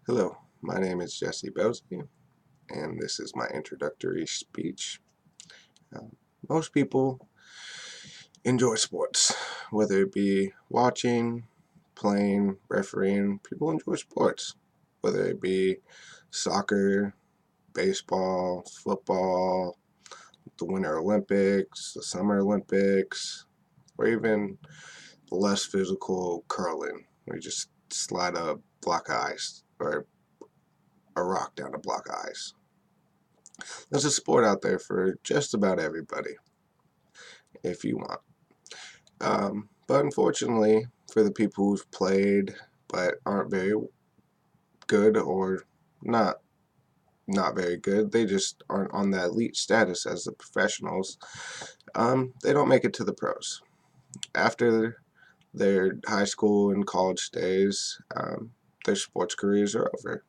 Hello, my name is Jesse Belsby, and this is my introductory speech. Uh, Most people enjoy sports, whether it be watching, playing, refereeing. People enjoy sports, whether it be soccer, baseball, football, the Winter Olympics, the Summer Olympics, or even the less physical curling, where you just slide a block of ice or a rock down a block of ice. There's a sport out there for just about everybody, if you want. But unfortunately, for the people who've played but aren't very good or not not very good, they just aren't on that elite status as the professionals. They don't make it to the pros. After their high school and college days, their sports careers are over.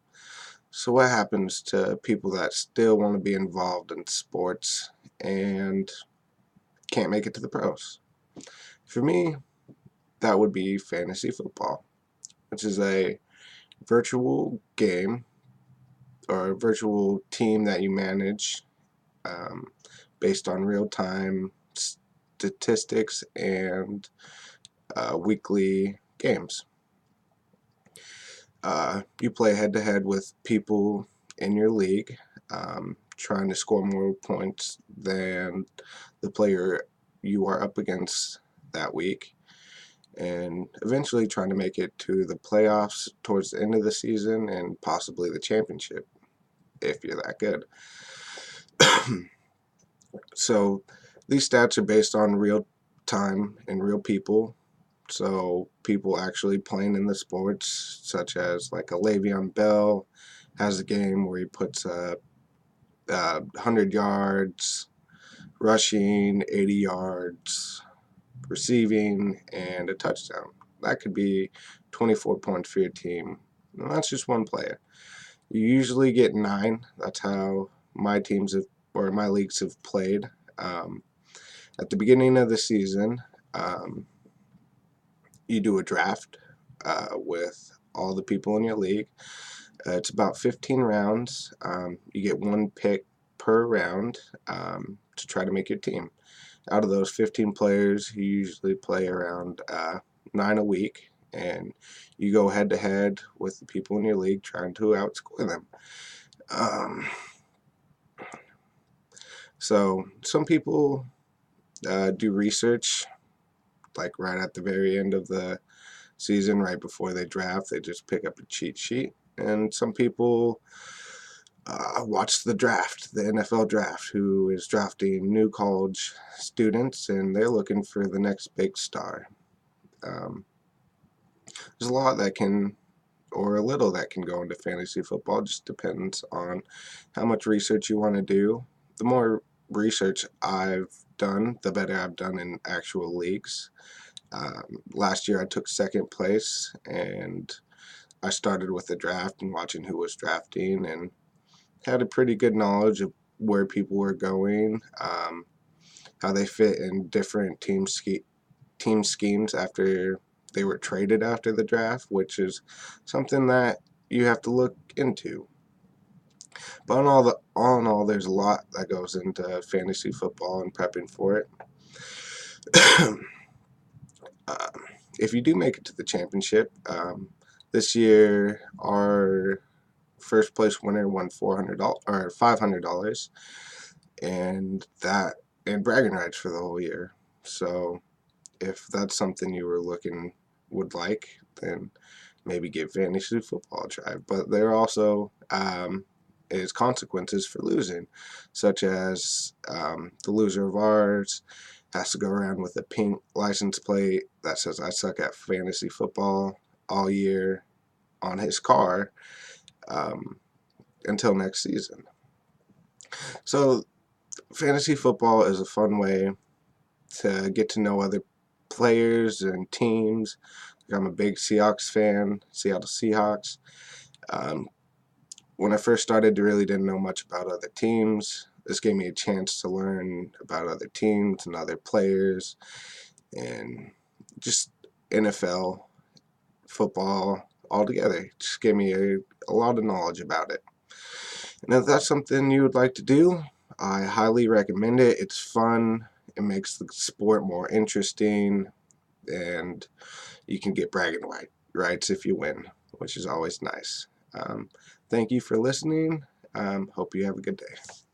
So what happens to people that still want to be involved in sports and can't make it to the pros? For me, that would be fantasy football, which is a virtual game or a virtual team that you manage um, based on real-time statistics and weekly games. You play head-to-head with people in your league, trying to score more points than the player you are up against that week, and eventually trying to make it to the playoffs towards the end of the season and possibly the championship if you're that good. So these stats are based on real time and real people. So people actually playing in the sports, such as like a Le'Veon Bell has a game where he puts 100 yards rushing, 80 yards receiving, and a touchdown. That could be 24 points for your team. And that's just one player. You usually get 9. That's how my teams have, or my leagues have played. At the beginning of the season, um, you do a draft with all the people in your league. It's about 15 rounds. You get one pick per round to try to make your team. Out of those 15 players, you usually play around 9 a week, and you go head to head with the people in your league trying to outscore them. So some people do research like right at the very end of the season, right before they draft. They just pick up a cheat sheet, and some people watch the draft, the NFL draft, who is drafting new college students, and they're looking for the next big star. Um, there's a lot that can, or a little that can go into fantasy football. It just depends on how much research you want to do. The more research I've done, the better I've done in actual leagues. Last year I took second place, and I started with the draft and watching who was drafting, and had a pretty good knowledge of where people were going, how they fit in different team schemes after they were traded after the draft, which is something that you have to look into. But all in all, there's a lot that goes into fantasy football and prepping for it. uh, if you do make it to the championship, this year our first place winner won $400 or $500, and bragging rights for the whole year. So if that's something you would like, then maybe give fantasy football a try. But there also is consequences for losing, such as the loser of ours has to go around with a pink license plate that says "I suck at fantasy football" all year on his car um, until next season. So fantasy football is a fun way to get to know other players and teams. I'm a big Seahawks fan, Seattle Seahawks. Um, when I first started, I really didn't know much about other teams. This gave me a chance to learn about other teams and other players and just NFL football altogether. Just gave me a lot of knowledge about it. And if that's something you would like to do, I highly recommend it. It's fun. It makes the sport more interesting, and you can get bragging rights if you win, which is always nice. Thank you for listening. Hope you have a good day.